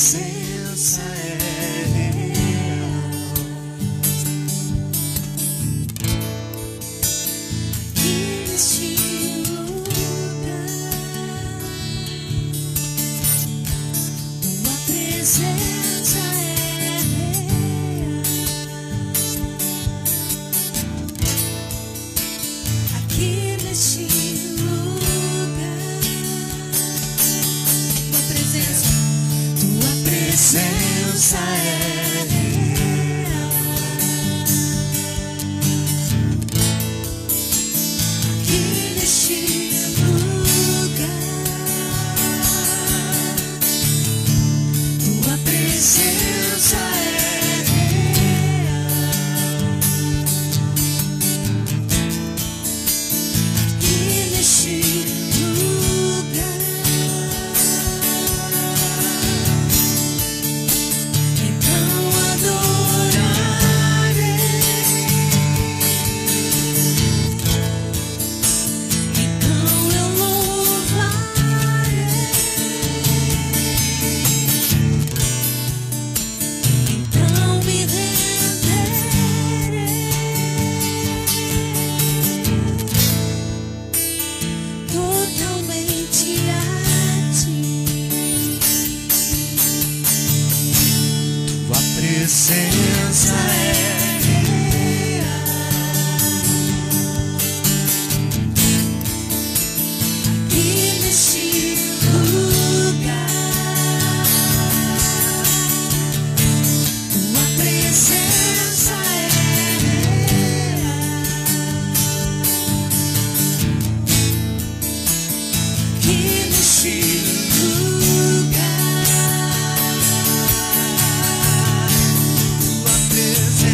presença é real. Aqui neste lugar, tua presença é real. Aqui neste lugar, tua presença é real. Aqui neste lugar, tua presença é real. Aqui neste lugar, presença é real. Aqui neste lugar, tua presença é real. Aqui neste lugar, tua presença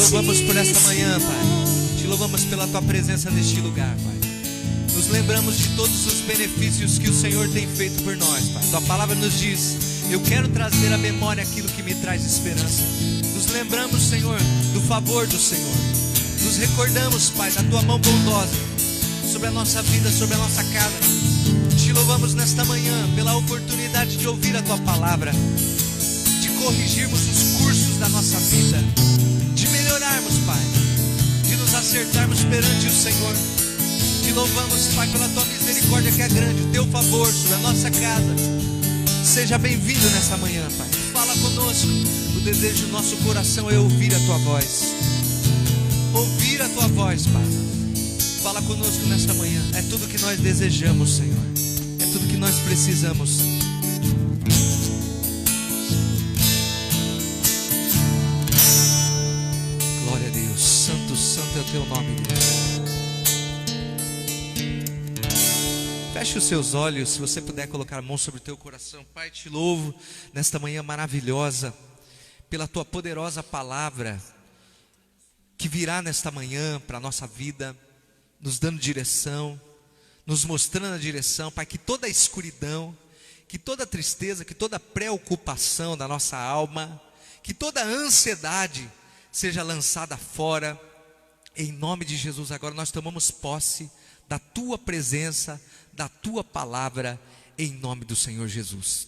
louvamos por esta manhã, Pai. Te louvamos pela Tua presença neste lugar, Pai. Nos lembramos de todos os benefícios que o Senhor tem feito por nós, Pai. Tua palavra nos diz: eu quero trazer à memória aquilo que me traz esperança. Nos lembramos, Senhor, do favor do Senhor. Nos recordamos, Pai, da Tua mão bondosa sobre a nossa vida, sobre a nossa casa. Te louvamos nesta manhã pela oportunidade de ouvir a Tua palavra, de corrigirmos os cursos da nossa vida, de melhorarmos, Pai, de nos acertarmos perante o Senhor. Te louvamos, Pai, pela Tua misericórdia que é grande, o Teu favor sobre a nossa casa. Seja bem-vindo nessa manhã, Pai. Fala conosco. O desejo do nosso coração é ouvir a Tua voz. Ouvir a Tua voz, Pai. Fala conosco nesta manhã. É tudo que nós desejamos, Senhor. É tudo que nós precisamos. Glória a Deus. Santo, santo é o Teu nome, Deus. Feche os seus olhos, se você puder colocar a mão sobre o teu coração. Pai, te louvo nesta manhã maravilhosa, pela Tua poderosa palavra, que virá nesta manhã para a nossa vida, nos dando direção, nos mostrando a direção. Pai, que toda a escuridão, que toda a tristeza, que toda a preocupação da nossa alma, que toda a ansiedade seja lançada fora, em nome de Jesus. Agora nós tomamos posse da Tua presença, da Tua palavra, em nome do Senhor Jesus.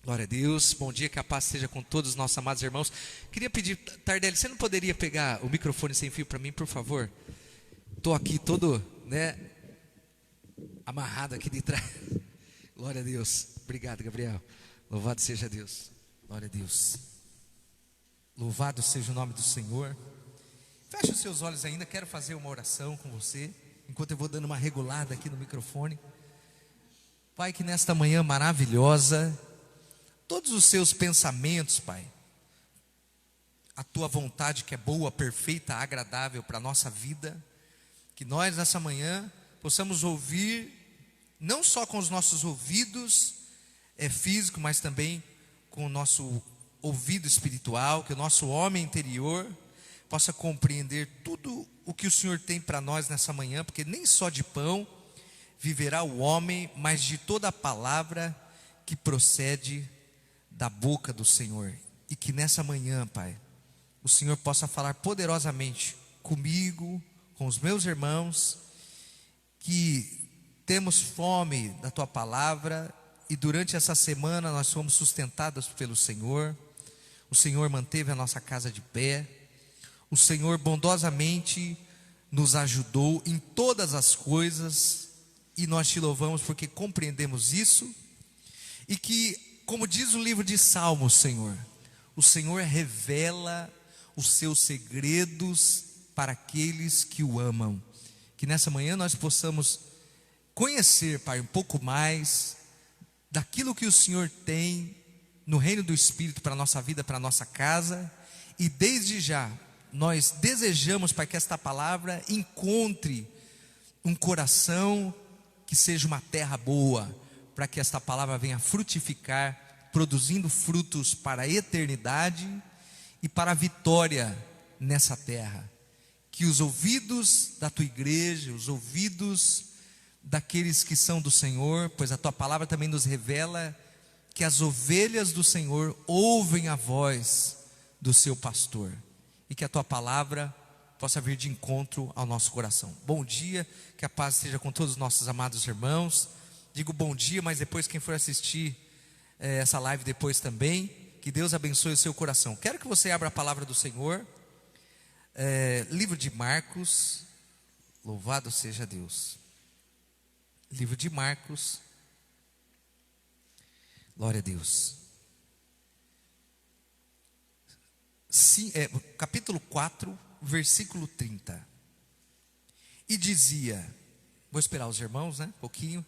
Glória a Deus. Bom dia, que a paz seja com todos os nossos amados irmãos. Queria pedir, Tardelli, você não poderia pegar o microfone sem fio para mim, por favor? Estou aqui todo, amarrado aqui de trás. Glória a Deus. Obrigado, Gabriel. Louvado seja Deus. Glória a Deus. Louvado seja o nome do Senhor. Feche os seus olhos ainda, quero fazer uma oração com você, enquanto eu vou dando uma regulada aqui no microfone. Pai, que nesta manhã maravilhosa, todos os seus pensamentos, Pai, a Tua vontade que é boa, perfeita, agradável para a nossa vida, que nós nessa manhã possamos ouvir, não só com os nossos ouvidos físicos, mas também com o nosso ouvido espiritual, que o nosso homem interior possa compreender tudo o que o Senhor tem para nós nessa manhã, porque nem só de pão viverá o homem, mas de toda a palavra que procede da boca do Senhor. E que nessa manhã, Pai, o Senhor possa falar poderosamente comigo, com os meus irmãos, que temos fome da Tua palavra, e durante essa semana nós fomos sustentados pelo Senhor. O Senhor manteve a nossa casa de pé. O Senhor bondosamente nos ajudou em todas as coisas, e nós Te louvamos porque compreendemos isso, e que, como diz o livro de Salmos, Senhor, o Senhor revela os Seus segredos para aqueles que o amam. Que nessa manhã nós possamos conhecer, Pai, um pouco mais daquilo que o Senhor tem no reino do Espírito para a nossa vida, para a nossa casa, e desde já nós desejamos, Pai, que esta palavra encontre um coração que seja uma terra boa, para que esta palavra venha frutificar, produzindo frutos para a eternidade e para a vitória nessa terra. Que os ouvidos da Tua igreja, os ouvidos daqueles que são do Senhor, pois a Tua palavra também nos revela que as ovelhas do Senhor ouvem a voz do seu pastor, e que a Tua palavra possa vir de encontro ao nosso coração. Bom dia, que a paz esteja com todos os nossos amados irmãos. Digo bom dia, mas depois quem for assistir essa live depois também, que Deus abençoe o seu coração. Quero que você abra a palavra do Senhor, livro de Marcos. Louvado seja Deus. Livro de Marcos. Glória a Deus. Capítulo 4, versículo 30. E dizia, vou esperar os irmãos, um pouquinho.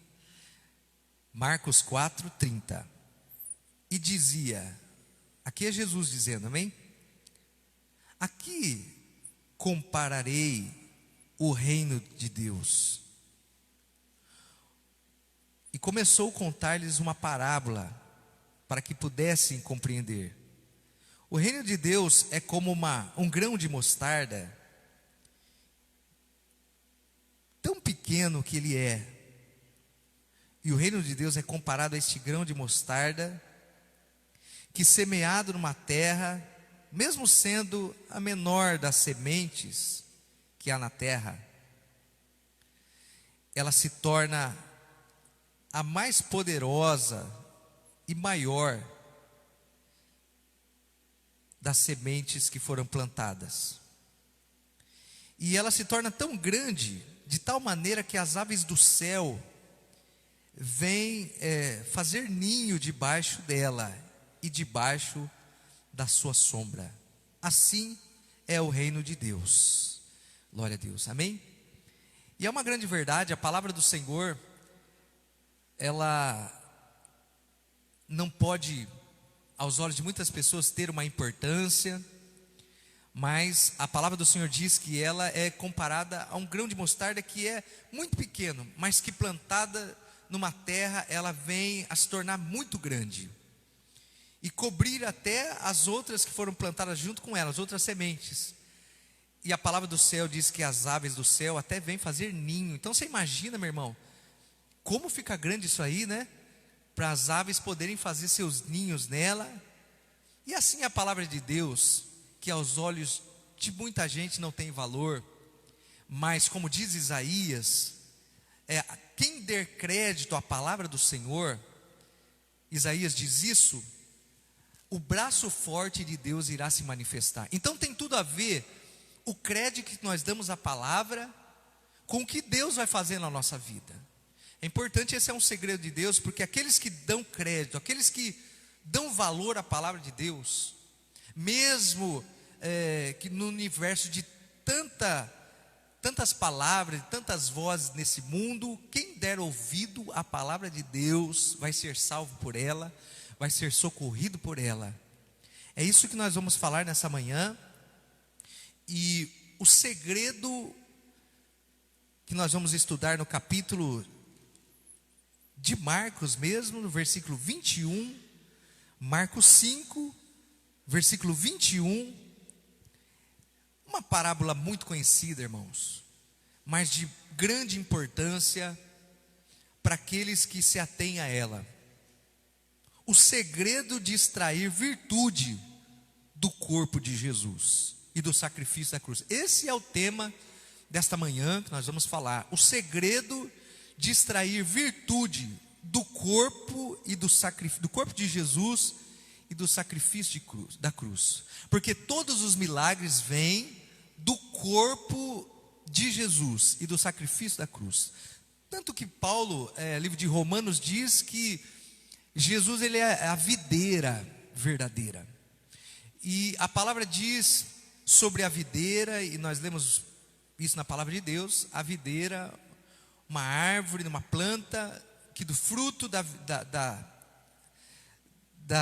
Marcos 4, 30. E dizia, aqui é Jesus dizendo, amém? Aqui compararei o reino de Deus. E começou a contar-lhes uma parábola, para que pudessem compreender. O reino de Deus é como um grão de mostarda, tão pequeno que ele é. E o reino de Deus é comparado a este grão de mostarda, que semeado numa terra, mesmo sendo a menor das sementes que há na terra, ela se torna a mais poderosa e maior das sementes que foram plantadas. E ela se torna tão grande, de tal maneira que as aves do céu vêm fazer ninho debaixo dela e debaixo da sua sombra. Assim é o reino de Deus. Glória a Deus, amém? E é uma grande verdade, a palavra do Senhor, ela não pode, aos olhos de muitas pessoas, ter uma importância, mas a palavra do Senhor diz que ela é comparada a um grão de mostarda que é muito pequeno, mas que plantada numa terra, ela vem a se tornar muito grande e cobrir até as outras que foram plantadas junto com ela, as outras sementes. E a palavra do céu diz que as aves do céu até vêm fazer ninho. Então você imagina, meu irmão, como fica grande isso aí, né? Para as aves poderem fazer seus ninhos nela. E assim a palavra de Deus, que aos olhos de muita gente não tem valor, mas como diz Isaías, quem der crédito à palavra do Senhor, Isaías diz isso, o braço forte de Deus irá se manifestar. Então tem tudo a ver o crédito que nós damos à palavra com o que Deus vai fazer na nossa vida. É importante, esse é um segredo de Deus, porque aqueles que dão crédito, aqueles que dão valor à palavra de Deus, mesmo que no universo de tantas palavras, tantas vozes nesse mundo, quem der ouvido à palavra de Deus vai ser salvo por ela, vai ser socorrido por ela. É isso que nós vamos falar nessa manhã. E o segredo que nós vamos estudar no capítulo de Marcos mesmo, no versículo 21, Marcos 5, versículo 21, uma parábola muito conhecida, irmãos, mas de grande importância para aqueles que se atêm a ela. O segredo de extrair virtude do corpo de Jesus e do sacrifício da cruz. Esse é o tema desta manhã que nós vamos falar. O segredo de extrair virtude do corpo e do corpo de Jesus e do sacrifício da cruz. Porque todos os milagres vêm do corpo de Jesus e do sacrifício da cruz. Tanto que Paulo, livro de Romanos, diz que Jesus, ele é a videira verdadeira. E a palavra diz sobre a videira, e nós lemos isso na palavra de Deus, a videira, uma árvore, uma planta, que do fruto da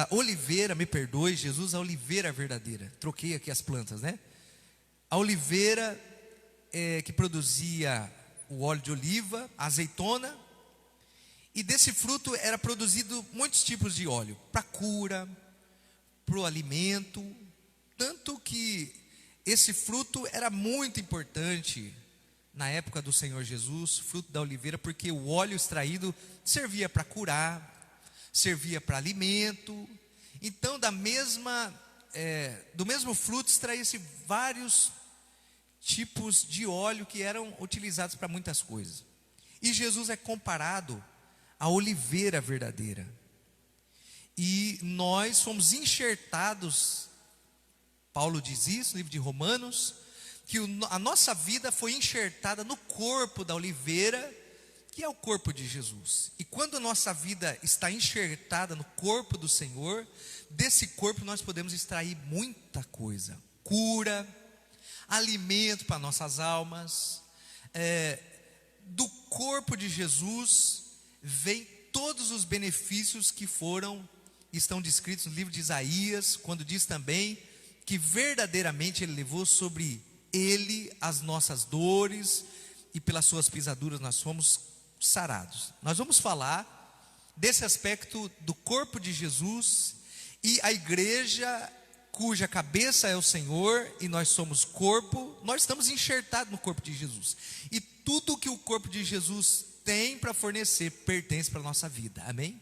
oliveira, me perdoe, Jesus, a oliveira verdadeira. Troquei aqui as plantas, né? A oliveira que produzia o óleo de oliva, a azeitona, e desse fruto era produzido muitos tipos de óleo, para cura, para o alimento, tanto que esse fruto era muito importante na época do Senhor Jesus, fruto da oliveira, porque o óleo extraído servia para curar, servia para alimento. Então do mesmo fruto extraía-se vários tipos de óleo que eram utilizados para muitas coisas. E Jesus é comparado à oliveira verdadeira. E nós fomos enxertados, Paulo diz isso no livro de Romanos, que a nossa vida foi enxertada no corpo da oliveira, que é o corpo de Jesus. E quando a nossa vida está enxertada no corpo do Senhor, desse corpo nós podemos extrair muita coisa: cura, alimento para nossas almas. Do corpo de Jesus vem todos os benefícios que estão descritos no livro de Isaías, quando diz também que verdadeiramente Ele levou sobre Ele as nossas dores, e pelas suas pisaduras nós fomos sarados. Nós vamos falar desse aspecto do corpo de Jesus, e a igreja cuja cabeça é o Senhor, e nós somos corpo, nós estamos enxertados no corpo de Jesus. E tudo que o corpo de Jesus tem para fornecer pertence para a nossa vida, amém?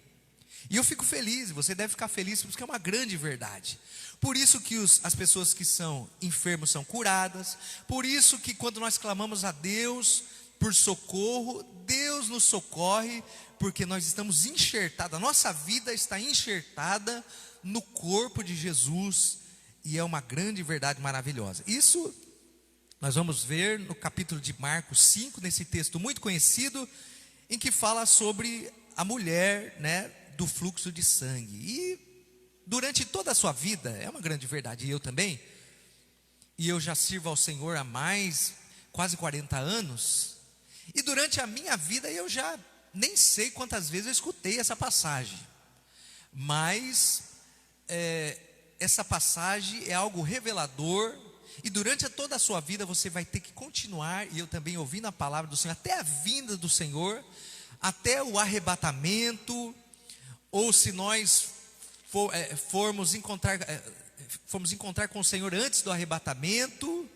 E eu fico feliz, você deve ficar feliz, porque é uma grande verdade. Por isso que as pessoas que são enfermos são curadas, por isso que quando nós clamamos a Deus por socorro, Deus nos socorre, porque nós estamos enxertados, a nossa vida está enxertada no corpo de Jesus, e é uma grande verdade maravilhosa. Isso nós vamos ver no capítulo de Marcos 5, nesse texto muito conhecido, em que fala sobre a mulher, né, do fluxo de sangue. E durante toda a sua vida, é uma grande verdade, e eu também, e eu já sirvo ao Senhor há quase 40 anos, e durante a minha vida eu já nem sei quantas vezes eu escutei essa passagem, mas essa passagem é algo revelador, e durante toda a sua vida você vai ter que continuar, e eu também ouvindo a palavra do Senhor, até a vinda do Senhor, até o arrebatamento, ou se nós formos encontrar com o Senhor antes do arrebatamento,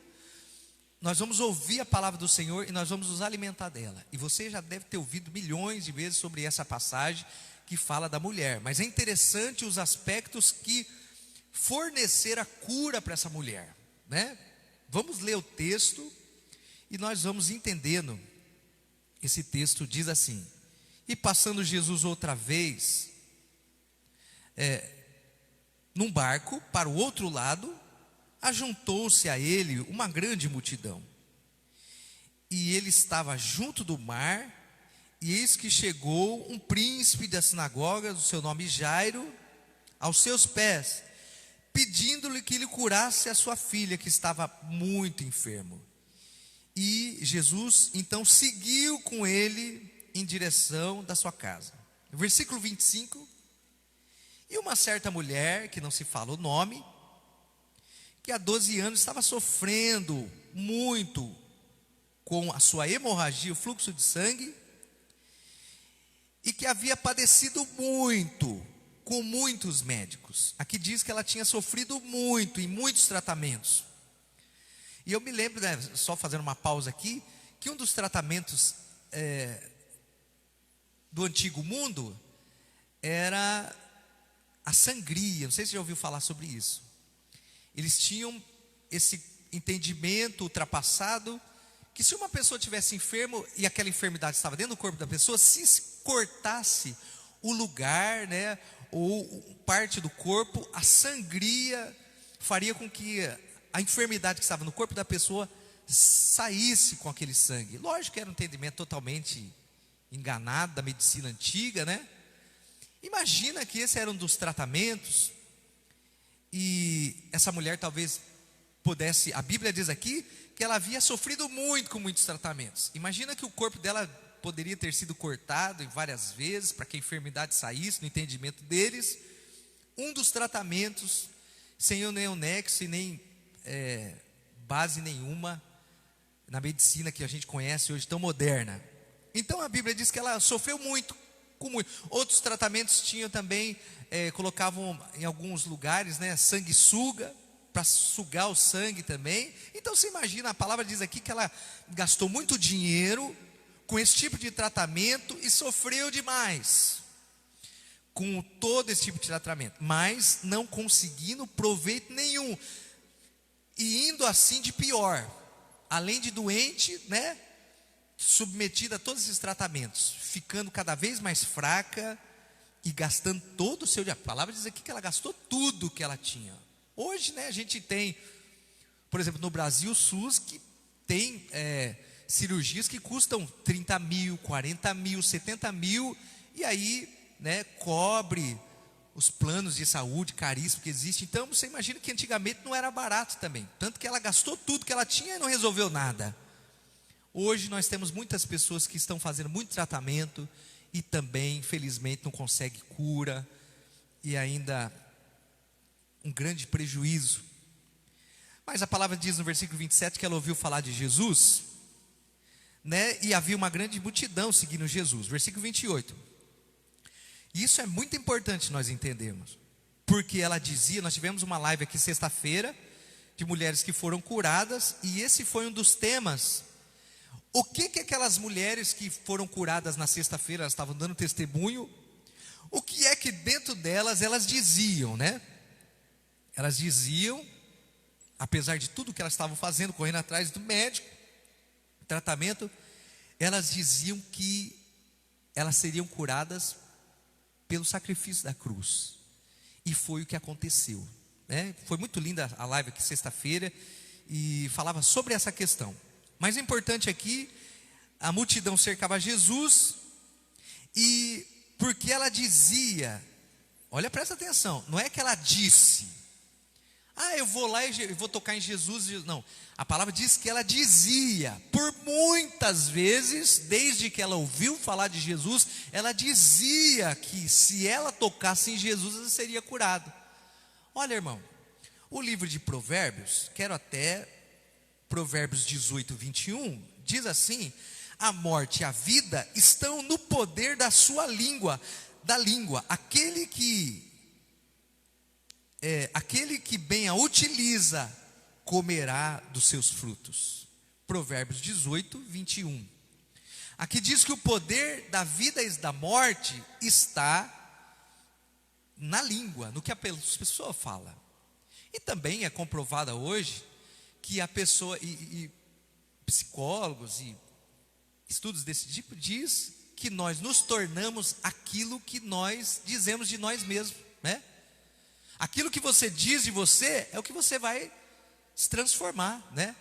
nós vamos ouvir a palavra do Senhor e nós vamos nos alimentar dela. E você já deve ter ouvido milhões de vezes sobre essa passagem que fala da mulher, mas é interessante os aspectos que fornecer a cura para essa mulher, né? Vamos ler o texto e nós vamos entendendo. Esse texto diz assim: e passando Jesus outra vez num barco para o outro lado, ajuntou-se a ele uma grande multidão, e ele estava junto do mar, e eis que chegou um príncipe da sinagoga, do seu nome Jairo, aos seus pés, pedindo-lhe que lhe curasse a sua filha, que estava muito enfermo. E Jesus então seguiu com ele em direção da sua casa. Versículo 25: e uma certa mulher, que não se fala o nome, que há 12 anos estava sofrendo muito com a sua hemorragia, o fluxo de sangue, e que havia padecido muito com muitos médicos. Aqui diz que ela tinha sofrido muito em muitos tratamentos. E eu me lembro, né, só fazendo uma pausa aqui, que um dos tratamentos do antigo mundo era a sangria. Não sei se você já ouviu falar sobre isso. Eles tinham esse entendimento ultrapassado, que se uma pessoa tivesse enfermo e aquela enfermidade estava dentro do corpo da pessoa, se cortasse o lugar, né, ou parte do corpo, a sangria faria com que a enfermidade que estava no corpo da pessoa saísse com aquele sangue. Lógico que era um entendimento totalmente enganado da medicina antiga, né? Imagina que esse era um dos tratamentos, e essa mulher talvez pudesse, a Bíblia diz aqui que ela havia sofrido muito com muitos tratamentos. Imagina que o corpo dela poderia ter sido cortado em várias vezes para que a enfermidade saísse, no entendimento deles. Um dos tratamentos, sem nenhum nexo e nem base nenhuma na medicina que a gente conhece hoje, tão moderna. Então a Bíblia diz que ela sofreu muito, com muito. Outros tratamentos tinham também, colocavam em alguns lugares, né, sanguessuga, para sugar o sangue também. Então você imagina, a palavra diz aqui que ela gastou muito dinheiro com esse tipo de tratamento e sofreu demais com todo esse tipo de tratamento, mas não conseguindo proveito nenhum, e indo assim de pior, além de doente, né, submetida a todos esses tratamentos, ficando cada vez mais fraca e gastando todo o seu dinheiro. A palavra diz aqui que ela gastou tudo que ela tinha. Hoje, né, a gente tem, por exemplo, no Brasil, o SUS, que tem cirurgias que custam 30 mil, 40 mil, 70 mil, e aí, né, cobre os planos de saúde caríssimos que existem. Então você imagina que antigamente não era barato também, tanto que ela gastou tudo que ela tinha e não resolveu nada. Hoje nós temos muitas pessoas que estão fazendo muito tratamento e também, infelizmente, não conseguem cura, e ainda um grande prejuízo. Mas a palavra diz no versículo 27 que ela ouviu falar de Jesus, né, e havia uma grande multidão seguindo Jesus. Versículo 28. Isso é muito importante nós entendermos. porque ela dizia, nós tivemos uma live aqui sexta-feira, de mulheres que foram curadas, e esse foi um dos temas. O que aquelas mulheres que foram curadas na sexta-feira, elas estavam dando testemunho, o que é que dentro delas elas diziam, né? Elas diziam, apesar de tudo que elas estavam fazendo, correndo atrás do médico, tratamento, elas diziam que elas seriam curadas pelo sacrifício da cruz. E foi o que aconteceu, né? Foi muito linda a live aqui sexta-feira e falava sobre essa questão. Mas o importante aqui, a multidão cercava Jesus, e porque ela dizia, olha, presta atenção, não é que ela disse, eu vou lá e vou tocar em Jesus, não, a palavra diz que ela dizia, por muitas vezes, desde que ela ouviu falar de Jesus, ela dizia que se ela tocasse em Jesus, ela seria curada. Olha, irmão, o livro de Provérbios, quero até Provérbios 18, 21, diz assim: a morte e a vida estão no poder da sua língua, aquele que bem a utiliza, comerá dos seus frutos. Provérbios 18, 21. Aqui diz que o poder da vida e da morte está na língua, no que a pessoa fala. E também é comprovada hoje que a pessoa, e psicólogos e estudos desse tipo diz que nós nos tornamos aquilo que nós dizemos de nós mesmos, né? Aquilo que você diz de você é o que você vai se transformar, né?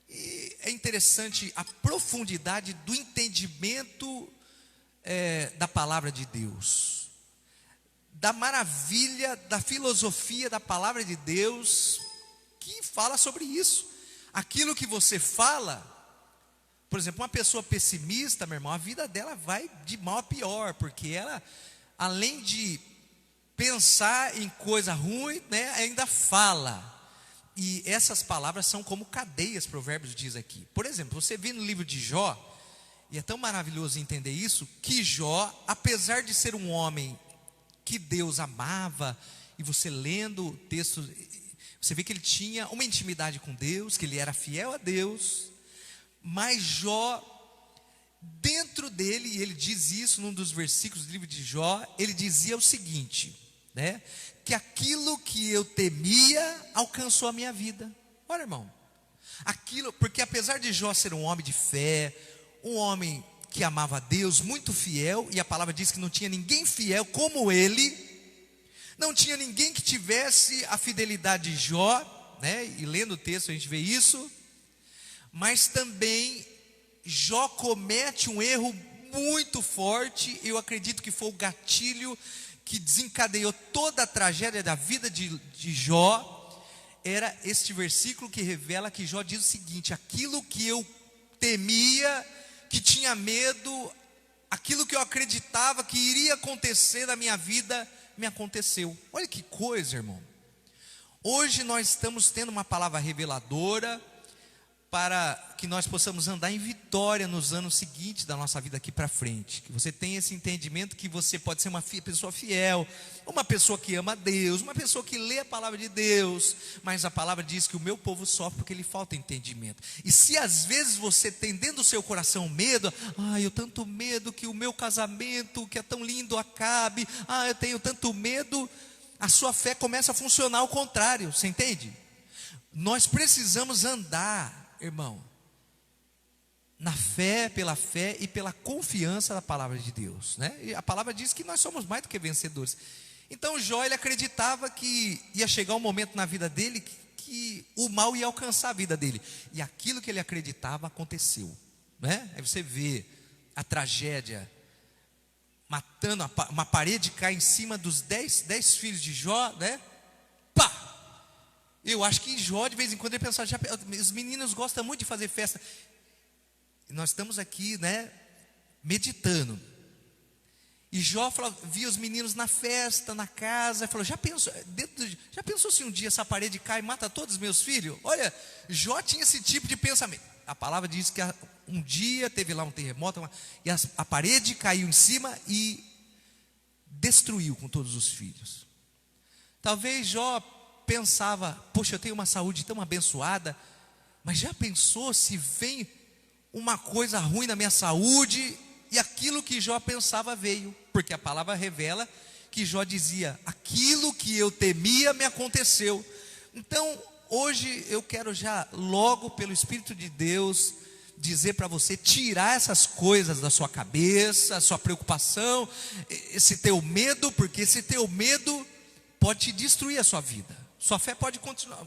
E é interessante a profundidade do entendimento da palavra de Deus, da maravilha da filosofia da palavra de Deus, que fala sobre isso. Aquilo que você fala, por exemplo, uma pessoa pessimista, meu irmão, a vida dela vai de mal a pior, porque ela, além de pensar em coisa ruim, né, ainda fala. E essas palavras são como cadeias, Provérbios diz aqui. Por exemplo, você vê no livro de Jó, e é tão maravilhoso entender isso, que Jó, apesar de ser um homem que Deus amava, e você lendo o texto, você vê que ele tinha uma intimidade com Deus, que ele era fiel a Deus, mas Jó, dentro dele, e ele diz isso num dos versículos do livro de Jó, ele dizia o seguinte, né? Que aquilo que eu temia alcançou a minha vida. Olha, irmão, porque apesar de Jó ser um homem de fé, um homem que amava a Deus, muito fiel, e a palavra diz que não tinha ninguém fiel como ele, não tinha ninguém que tivesse a fidelidade de Jó, né? E lendo o texto a gente vê isso. Mas também Jó comete um erro muito forte. Eu acredito que foi o gatilho que desencadeou toda a tragédia da vida de Jó. Era este versículo que revela que Jó diz o seguinte: aquilo que eu temia, que tinha medo, aquilo que eu acreditava que iria acontecer na minha vida, me aconteceu. Olha que coisa, irmão. Hoje nós estamos tendo uma palavra reveladora para que nós possamos andar em vitória nos anos seguintes da nossa vida aqui para frente. Que você tenha esse entendimento que você pode ser uma pessoa fiel, uma pessoa que ama a Deus, uma pessoa que lê a palavra de Deus, mas a palavra diz que o meu povo sofre porque lhe falta entendimento. E se às vezes você tem dentro do seu coração medo, eu tanto medo que o meu casamento, que é tão lindo, acabe, eu tenho tanto medo, a sua fé começa a funcionar ao contrário, você entende? Nós precisamos andar, irmão, na fé, pela fé e pela confiança da palavra de Deus, né? E a palavra diz que nós somos mais do que vencedores. Então Jó, ele acreditava que ia chegar um momento na vida dele que o mal ia alcançar a vida dele, e aquilo que ele acreditava aconteceu, né? Aí você vê a tragédia, matando, uma parede cai em cima dos 10 filhos de Jó, né? Pá! Eu acho que Jó, de vez em quando, ele pensava, os meninos gostam muito de fazer festa. E nós estamos aqui, né, meditando. E Jó via os meninos na festa, na casa, e falou, já pensou se um dia essa parede cai e mata todos os meus filhos? Olha, Jó tinha esse tipo de pensamento. A palavra diz que um dia teve lá um terremoto, e a parede caiu em cima e destruiu com todos os filhos. Talvez Jó pensava: poxa, eu tenho uma saúde tão abençoada, mas já pensou se vem uma coisa ruim na minha saúde? E aquilo que Jó pensava veio, porque a palavra revela que Jó dizia: aquilo que eu temia me aconteceu. Então, hoje eu quero já logo pelo Espírito de Deus dizer para você tirar essas coisas da sua cabeça, a sua preocupação, esse teu medo, porque esse teu medo pode te destruir a sua vida. Sua fé pode continuar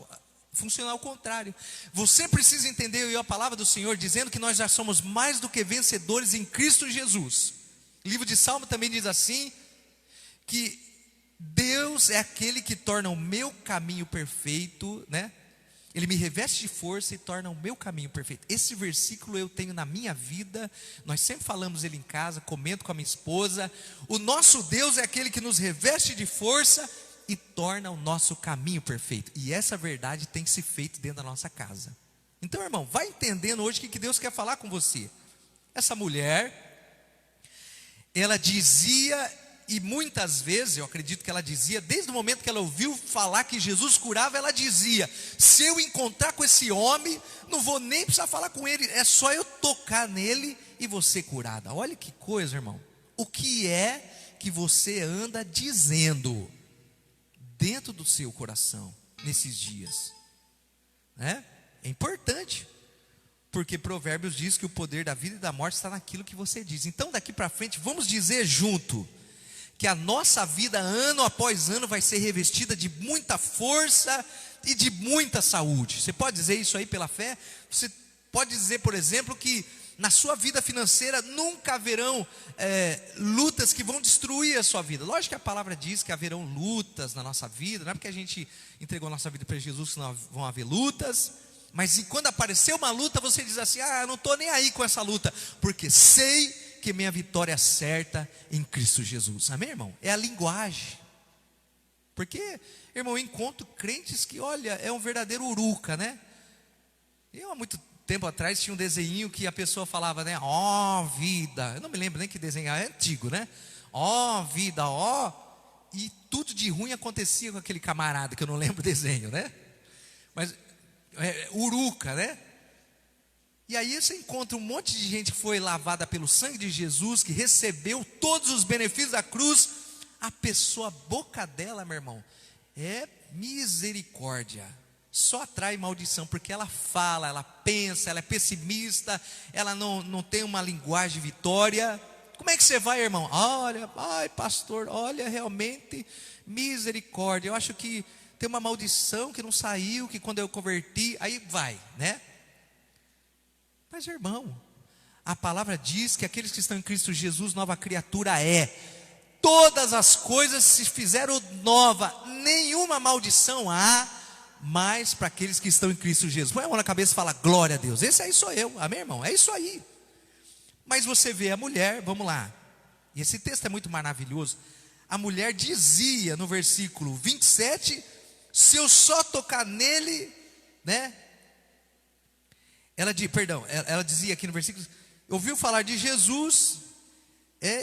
funcionar ao contrário. Você precisa entender a palavra do Senhor dizendo que nós já somos mais do que vencedores em Cristo Jesus. O livro de Salmo também diz assim, que Deus é aquele que torna o meu caminho perfeito, né? Ele me reveste de força e torna o meu caminho perfeito. Esse versículo eu tenho na minha vida, nós sempre falamos ele em casa, comento com a minha esposa. O nosso Deus é aquele que nos reveste de força e torna o nosso caminho perfeito. E essa verdade tem que ser feita dentro da nossa casa. Então, irmão, vai entendendo hoje o que Deus quer falar com você. Essa mulher, ela dizia, e muitas vezes, eu acredito que ela dizia, desde o momento que ela ouviu falar que Jesus curava, ela dizia: se eu encontrar com esse homem, não vou nem precisar falar com ele, é só eu tocar nele e vou ser curada. Olha que coisa, irmão. O que é que você anda dizendo dentro do seu coração nesses dias? É importante, porque Provérbios diz que o poder da vida e da morte está naquilo que você diz. Então daqui para frente vamos dizer junto que a nossa vida ano após ano vai ser revestida de muita força e de muita saúde. Você pode dizer isso aí pela fé? Você pode dizer, por exemplo, que na sua vida financeira nunca haverão lutas que vão destruir a sua vida. Lógico que a palavra diz que haverão lutas na nossa vida, não é porque a gente entregou a nossa vida para Jesus que não vão haver lutas, mas quando aparecer uma luta, você diz assim: eu não estou nem aí com essa luta, porque sei que minha vitória é certa em Cristo Jesus. Amém, irmão? É a linguagem. Porque, irmão, eu encontro crentes que, olha, é um verdadeiro uruca, né? Eu há muito tempo atrás tinha um desenho que a pessoa falava, né? Ó vida, eu não me lembro nem que desenho é antigo, né? Ó vida, ó. E tudo de ruim acontecia com aquele camarada, que eu não lembro o desenho, né? Mas, uruca, né? E aí você encontra um monte de gente que foi lavada pelo sangue de Jesus, que recebeu todos os benefícios da cruz. A pessoa, a boca dela, meu irmão, é misericórdia, só atrai maldição, porque ela fala, ela pensa, ela é pessimista, ela não tem uma linguagem de vitória. Como é que você vai, irmão? Olha, ai pastor, olha, realmente misericórdia, eu acho que tem uma maldição que não saiu, que quando eu converti, aí vai, né? Mas, irmão, a palavra diz que aqueles que estão em Cristo Jesus, nova criatura é. Todas as coisas se fizeram nova, nenhuma maldição há mais para aqueles que estão em Cristo Jesus. Põe a mão na cabeça e fala: glória a Deus. Esse aí sou eu, amém, irmão? É isso aí. Mas você vê a mulher, vamos lá, e esse texto é muito maravilhoso. A mulher dizia no versículo 27, se eu só tocar nele, né? Ela dizia aqui no versículo, ouviu falar de Jesus,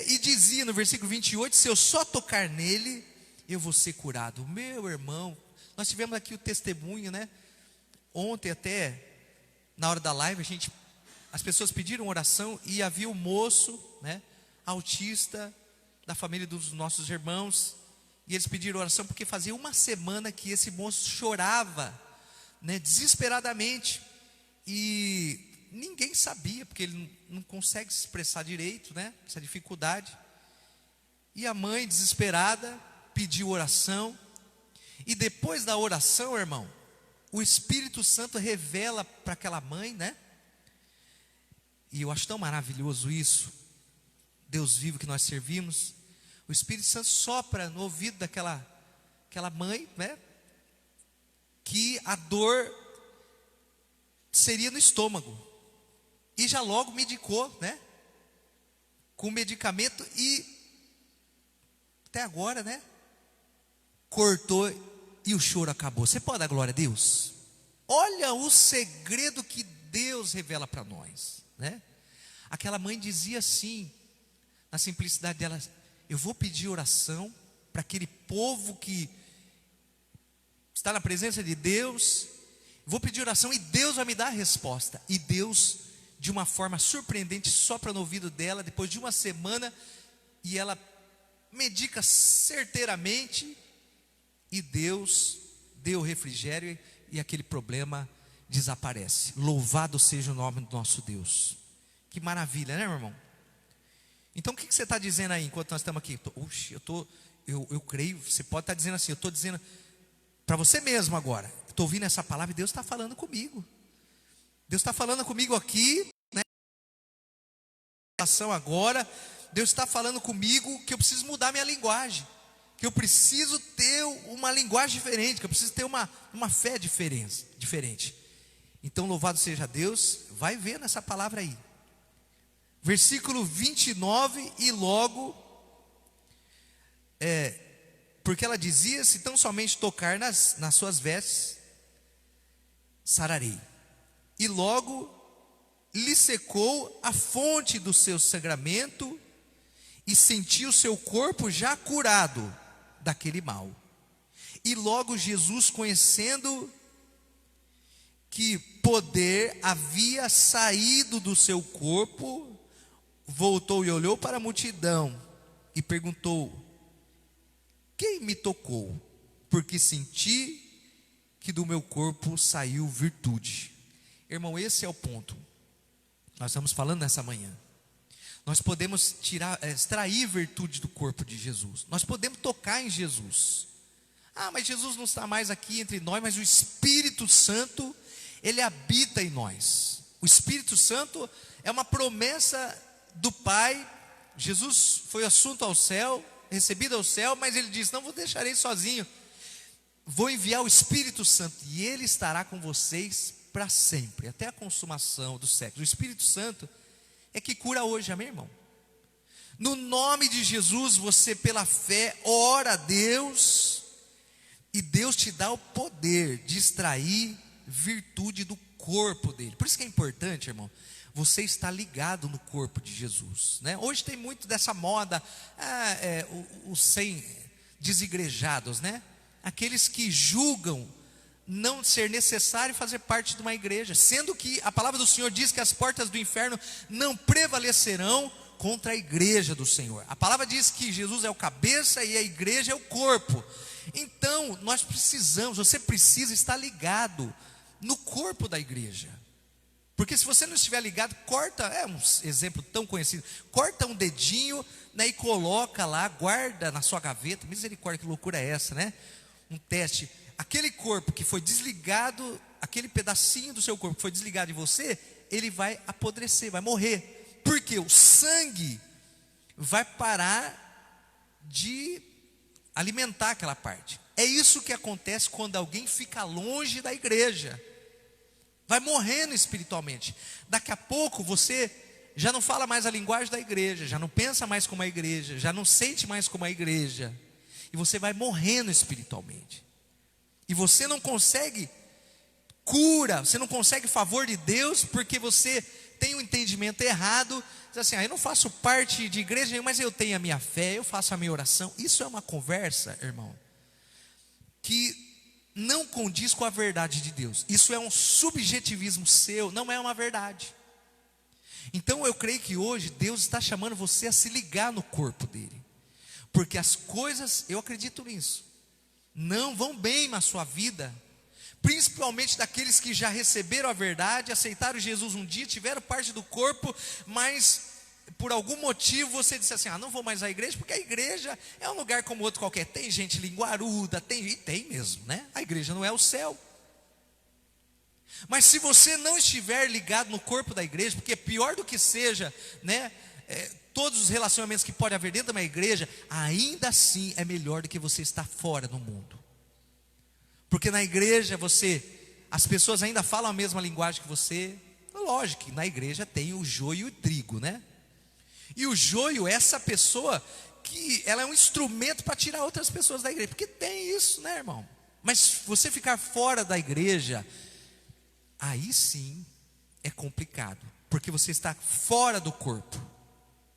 e dizia no versículo 28, se eu só tocar nele, eu vou ser curado. Meu irmão, nós tivemos aqui o testemunho, né? Ontem até, na hora da live, as pessoas pediram oração, e havia um moço, né? Autista, da família dos nossos irmãos, e eles pediram oração, porque fazia uma semana que esse moço chorava, né? Desesperadamente, e ninguém sabia, porque ele não consegue se expressar direito, né? Essa dificuldade. E a mãe, desesperada, pediu oração. E depois da oração, irmão, o Espírito Santo revela para aquela mãe, né? E eu acho tão maravilhoso isso. Deus vivo que nós servimos. O Espírito Santo sopra no ouvido daquela mãe, né? Que a dor seria no estômago, e já logo medicou, né? Com medicamento, e até agora, né? Cortou e o choro acabou. Você pode dar glória a Deus? Olha o segredo que Deus revela para nós, né? Aquela mãe dizia assim, na simplicidade dela: eu vou pedir oração para aquele povo que estar na presença de Deus, vou pedir oração e Deus vai me dar a resposta. E Deus, de uma forma surpreendente, sopra no ouvido dela, depois de uma semana, e ela medica certeiramente, e Deus deu refrigério, e aquele problema desaparece. Louvado seja o nome do nosso Deus. Que maravilha, né, meu irmão? Então o que você está dizendo aí, enquanto nós estamos aqui? Eu creio, você pode estar dizendo assim, eu estou dizendo para você mesmo agora, estou ouvindo essa palavra e Deus está falando comigo. Deus está falando comigo aqui, né? Agora, Deus está falando comigo que eu preciso mudar minha linguagem, que eu preciso ter uma linguagem diferente, que eu preciso ter uma fé diferente. Então louvado seja Deus, vai ver nessa palavra aí. Versículo 29, e logo, porque ela dizia, se tão somente tocar nas suas vestes, sararei. E logo lhe secou a fonte do seu sangramento, e sentiu o seu corpo já curado daquele mal. E logo Jesus, conhecendo que poder havia saído do seu corpo, voltou e olhou para a multidão e perguntou: quem me tocou? Porque senti que do meu corpo saiu virtude. Irmão, esse é o ponto. Nós estamos falando nessa manhã. Nós podemos extrair virtude do corpo de Jesus. Nós podemos tocar em Jesus. Ah, mas Jesus não está mais aqui entre nós, mas o Espírito Santo, ele habita em nós. O Espírito Santo é uma promessa do Pai. Jesus foi assunto ao céu, recebido ao céu, mas ele disse: não vos deixarei sozinho, vou enviar o Espírito Santo, e ele estará com vocês para sempre, até a consumação do século. O Espírito Santo é que cura hoje, amém, irmão? No nome de Jesus, você pela fé ora a Deus, e Deus te dá o poder de extrair virtude do corpo dele. Por isso que é importante, irmão, você está ligado no corpo de Jesus, né? Hoje tem muito dessa moda, os sem desigrejados, né? Aqueles que julgam não ser necessário fazer parte de uma igreja, sendo que a palavra do Senhor diz que as portas do inferno não prevalecerão contra a igreja do Senhor. A palavra diz que Jesus é o cabeça e a igreja é o corpo. Então nós precisamos, você precisa estar ligado no corpo da igreja. Porque se você não estiver ligado, corta, um exemplo tão conhecido, corta um dedinho, né, e coloca lá, guarda na sua gaveta. Misericórdia, que loucura é essa, né? Um teste. Aquele corpo que foi desligado, aquele pedacinho do seu corpo que foi desligado de você, ele vai apodrecer, vai morrer. Porque o sangue vai parar de alimentar aquela parte. É isso que acontece quando alguém fica longe da igreja. Vai morrendo espiritualmente. Daqui a pouco você já não fala mais a linguagem da igreja, já não pensa mais como a igreja, já não sente mais como a igreja. E você vai morrendo espiritualmente. E você não consegue cura, você não consegue favor de Deus, porque você tem um entendimento errado. Diz assim: eu não faço parte de igreja nenhuma, mas eu tenho a minha fé, eu faço a minha oração. Isso é uma conversa, irmão, que não condiz com a verdade de Deus. Isso é um subjetivismo seu, não é uma verdade. Então eu creio que hoje Deus está chamando você a se ligar no corpo dele, porque as coisas, eu acredito nisso, não vão bem na sua vida, principalmente daqueles que já receberam a verdade, aceitaram Jesus um dia, tiveram parte do corpo, mas por algum motivo você disse assim: não vou mais à igreja, porque a igreja é um lugar como outro qualquer. Tem gente linguaruda, e tem mesmo, né? A igreja não é o céu. Mas se você não estiver ligado no corpo da igreja, porque pior do que seja, né, todos os relacionamentos que pode haver dentro de uma igreja, ainda assim é melhor do que você estar fora no mundo. Porque na igreja as pessoas ainda falam a mesma linguagem que você. Lógico que na igreja tem o joio e o trigo, né? E o joio é essa pessoa que ela é um instrumento para tirar outras pessoas da igreja, porque tem isso, né, irmão? Mas você ficar fora da igreja, aí sim é complicado, porque você está fora do corpo,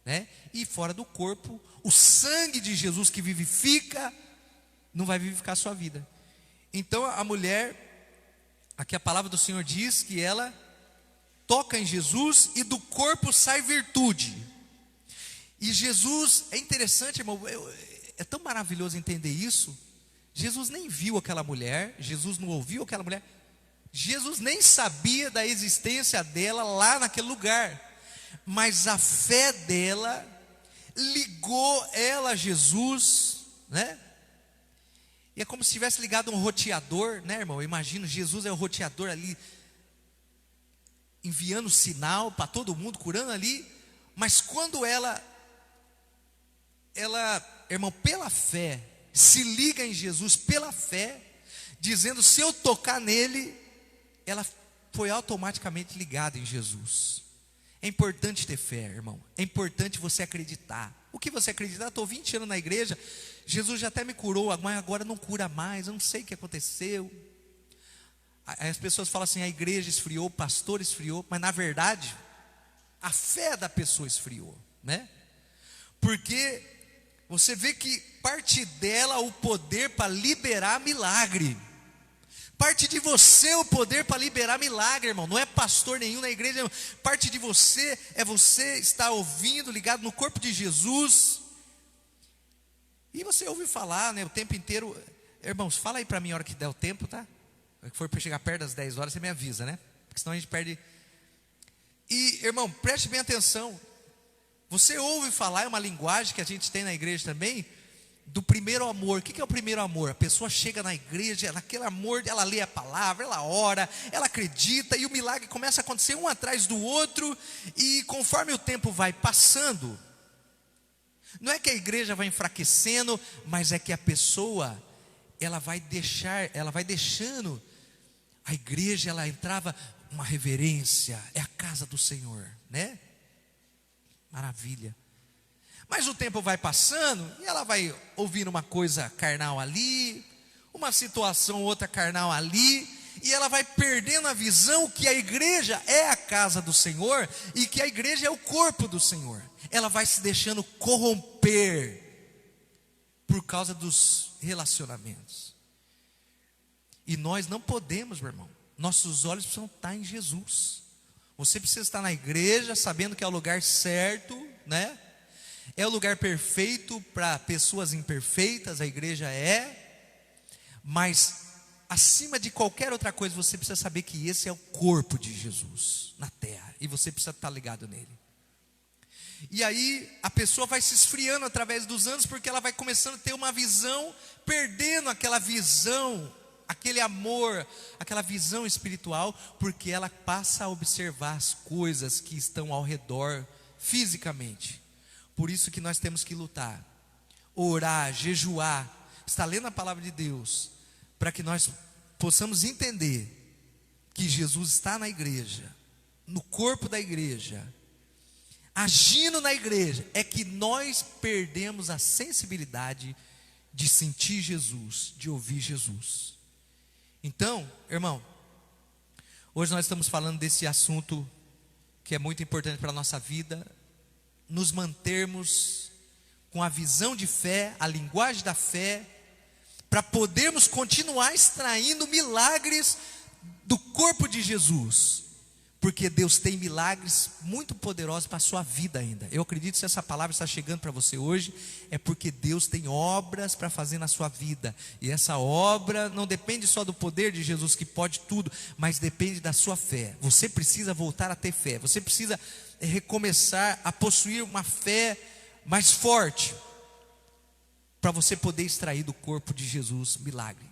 né? E fora do corpo, o sangue de Jesus que vivifica, não vai vivificar a sua vida. Então a mulher, aqui a palavra do Senhor diz que ela toca em Jesus e do corpo sai virtude. E Jesus, é interessante, irmão, é tão maravilhoso entender isso. Jesus nem viu aquela mulher, Jesus não ouviu aquela mulher, Jesus nem sabia da existência dela lá naquele lugar, mas a fé dela ligou ela a Jesus, né? E é como se tivesse ligado um roteador, né, irmão? Eu imagino, Jesus é o roteador ali, enviando sinal para todo mundo, curando ali. Mas quando ela, irmão, pela fé, se liga em Jesus, pela fé, dizendo, se eu tocar nele, ela foi automaticamente ligada em Jesus. É importante ter fé, irmão. É importante você acreditar. O que você acreditar? Estou 20 anos na igreja, Jesus já até me curou, mas agora não cura mais, eu não sei o que aconteceu. As pessoas falam assim, a igreja esfriou, o pastor esfriou, mas na verdade, a fé da pessoa esfriou, né? Porque você vê que parte dela o poder para liberar milagre. Parte de você o poder para liberar milagre, irmão. Não é pastor nenhum na igreja, irmão. Parte de você é você estar ouvindo, ligado no corpo de Jesus. E você ouve falar, né, o tempo inteiro. Irmãos, fala aí para mim a hora que der o tempo, tá? A hora que for para chegar perto das 10 horas, você me avisa, né? Porque senão a gente perde. E, irmão, preste bem atenção. Você ouve falar, é uma linguagem que a gente tem na igreja também, do primeiro amor. O que é o primeiro amor? A pessoa chega na igreja, naquele amor, ela lê a palavra, ela ora, ela acredita, e o milagre começa a acontecer um atrás do outro. E conforme o tempo vai passando, não é que a igreja vai enfraquecendo, mas é que a pessoa, ela vai deixando a igreja, ela entrava uma reverência, é a casa do Senhor, né? Maravilha. Mas o tempo vai passando e ela vai ouvindo uma coisa carnal ali, uma situação outra carnal ali, e ela vai perdendo a visão que a igreja é a casa do Senhor e que a igreja é o corpo do Senhor. Ela vai se deixando corromper por causa dos relacionamentos. E nós não podemos, meu irmão. Nossos olhos precisam estar em Jesus. Você precisa estar na igreja, sabendo que é o lugar certo, né? É o lugar perfeito para pessoas imperfeitas, a igreja é. Mas acima de qualquer outra coisa, você precisa saber que esse é o corpo de Jesus na terra, e você precisa estar ligado nele. E aí a pessoa vai se esfriando através dos anos, porque ela vai começando a ter uma visão, perdendo aquela visão, aquele amor, aquela visão espiritual, porque ela passa a observar as coisas que estão ao redor fisicamente. Por isso que nós temos que lutar, orar, jejuar, estar lendo a palavra de Deus, para que nós possamos entender que Jesus está na igreja, no corpo da igreja, agindo na igreja. É que nós perdemos a sensibilidade de sentir Jesus, de ouvir Jesus. Então, irmão, hoje nós estamos falando desse assunto que é muito importante para a nossa vida, nos mantermos com a visão de fé, a linguagem da fé, para podermos continuar extraindo milagres do corpo de Jesus, porque Deus tem milagres muito poderosos para a sua vida ainda. Eu acredito que se essa palavra está chegando para você hoje, é porque Deus tem obras para fazer na sua vida, e essa obra não depende só do poder de Jesus, que pode tudo, mas depende da sua fé. Você precisa voltar a ter fé, você precisa recomeçar a possuir uma fé mais forte, para você poder extrair do corpo de Jesus milagre.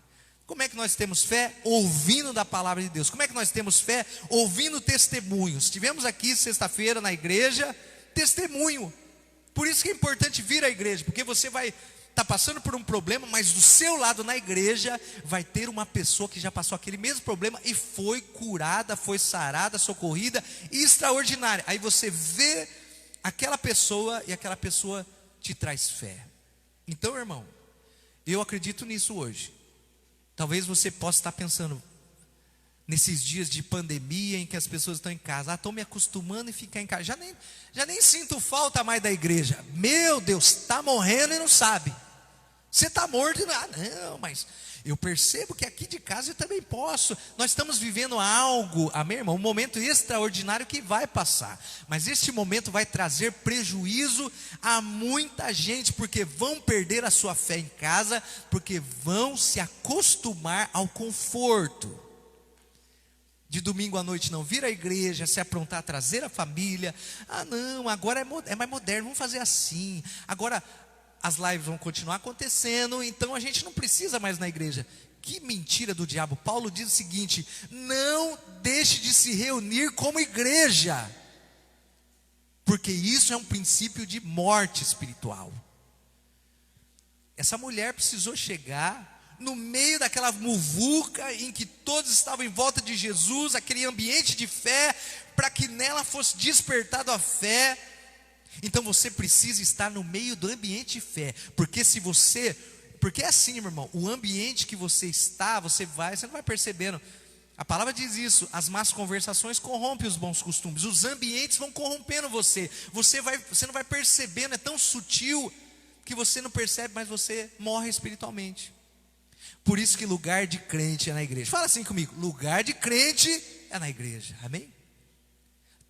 Como é que nós temos fé? Ouvindo da palavra de Deus. Como é que nós temos fé? Ouvindo testemunhos. Tivemos aqui sexta-feira na igreja testemunho. Por isso que é importante vir à igreja, porque você vai estar passando por um problema, mas do seu lado na igreja vai ter uma pessoa que já passou aquele mesmo problema e foi curada, foi sarada, socorrida, extraordinária. Aí você vê aquela pessoa e aquela pessoa te traz fé. Então, irmão, eu acredito nisso hoje. Talvez você possa estar pensando, nesses dias de pandemia em que as pessoas estão em casa, estou me acostumando a ficar em casa, já nem sinto falta mais da igreja. Meu Deus, está morrendo e não sabe. Você está morto? Ah, não, mas eu percebo que aqui de casa eu também posso. Nós estamos vivendo algo, amém, irmão? Um momento extraordinário que vai passar. Mas este momento vai trazer prejuízo a muita gente, porque vão perder a sua fé em casa, porque vão se acostumar ao conforto. De domingo à noite não vir à igreja, se aprontar a trazer a família. Ah não, agora é mais moderno, vamos fazer assim. Agora as lives vão continuar acontecendo, então a gente não precisa mais na igreja. Que mentira do diabo. Paulo diz o seguinte: não deixe de se reunir como igreja, porque isso é um princípio de morte espiritual. Essa mulher precisou chegar no meio daquela muvuca em que todos estavam em volta de Jesus, aquele ambiente de fé, para que nela fosse despertado a fé. Então você precisa estar no meio do ambiente de fé, porque é assim, meu irmão, o ambiente que você está, você não vai percebendo. A palavra diz isso: as más conversações corrompem os bons costumes. Os ambientes vão corrompendo você não vai percebendo, é tão sutil que você não percebe, mas você morre espiritualmente. Por isso que lugar de crente é na igreja. Fala assim comigo: lugar de crente é na igreja, amém?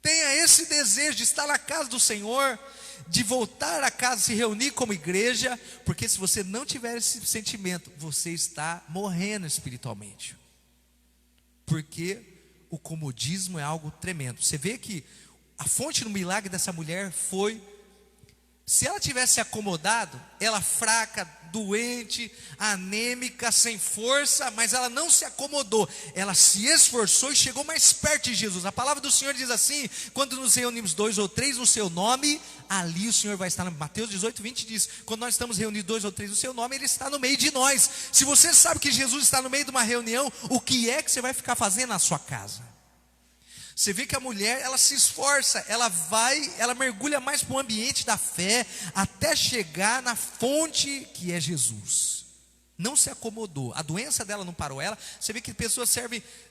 Tenha esse desejo de estar na casa do Senhor, de voltar a casa, se reunir como igreja, porque se você não tiver esse sentimento, você está morrendo espiritualmente. Porque o comodismo é algo tremendo. Você vê que a fonte do milagre dessa mulher foi: se ela tivesse se acomodado, ela fraca, doente, anêmica, sem força, mas ela não se acomodou, ela se esforçou e chegou mais perto de Jesus. A palavra do Senhor diz assim: quando nos reunimos 2 ou 3 no seu nome, ali o Senhor vai estar. Mateus 18, 20 diz: quando nós estamos reunidos 2 ou 3 no seu nome, Ele está no meio de nós. Se você sabe que Jesus está no meio de uma reunião, o que é que você vai ficar fazendo na sua casa? Você vê que a mulher, ela se esforça, ela mergulha mais para o ambiente da fé, até chegar na fonte que é Jesus. Não se acomodou, a doença dela não parou ela. Você vê que pessoas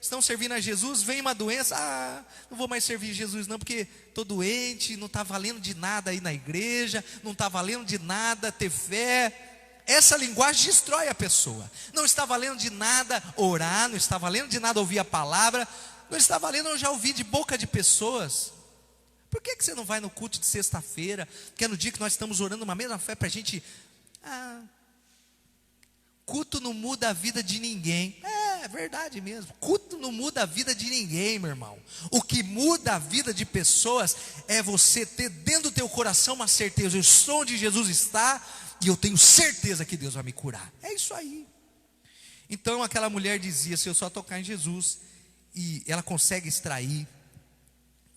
estão servindo a Jesus, vem uma doença: não vou mais servir Jesus não, porque estou doente, não está valendo de nada ir na igreja, não está valendo de nada ter fé. Essa linguagem destrói a pessoa. Não está valendo de nada orar, não está valendo de nada ouvir a palavra, não está valendo, eu já ouvi de boca de pessoas: por que você não vai no culto de sexta-feira, que é no dia que nós estamos orando uma mesma fé para a gente? Culto não muda a vida de ninguém. É verdade mesmo, culto não muda a vida de ninguém, meu irmão. O que muda a vida de pessoas é você ter dentro do teu coração uma certeza: eu estou onde Jesus está e eu tenho certeza que Deus vai me curar. É isso aí. Então aquela mulher dizia: se eu só tocar em Jesus, e ela consegue extrair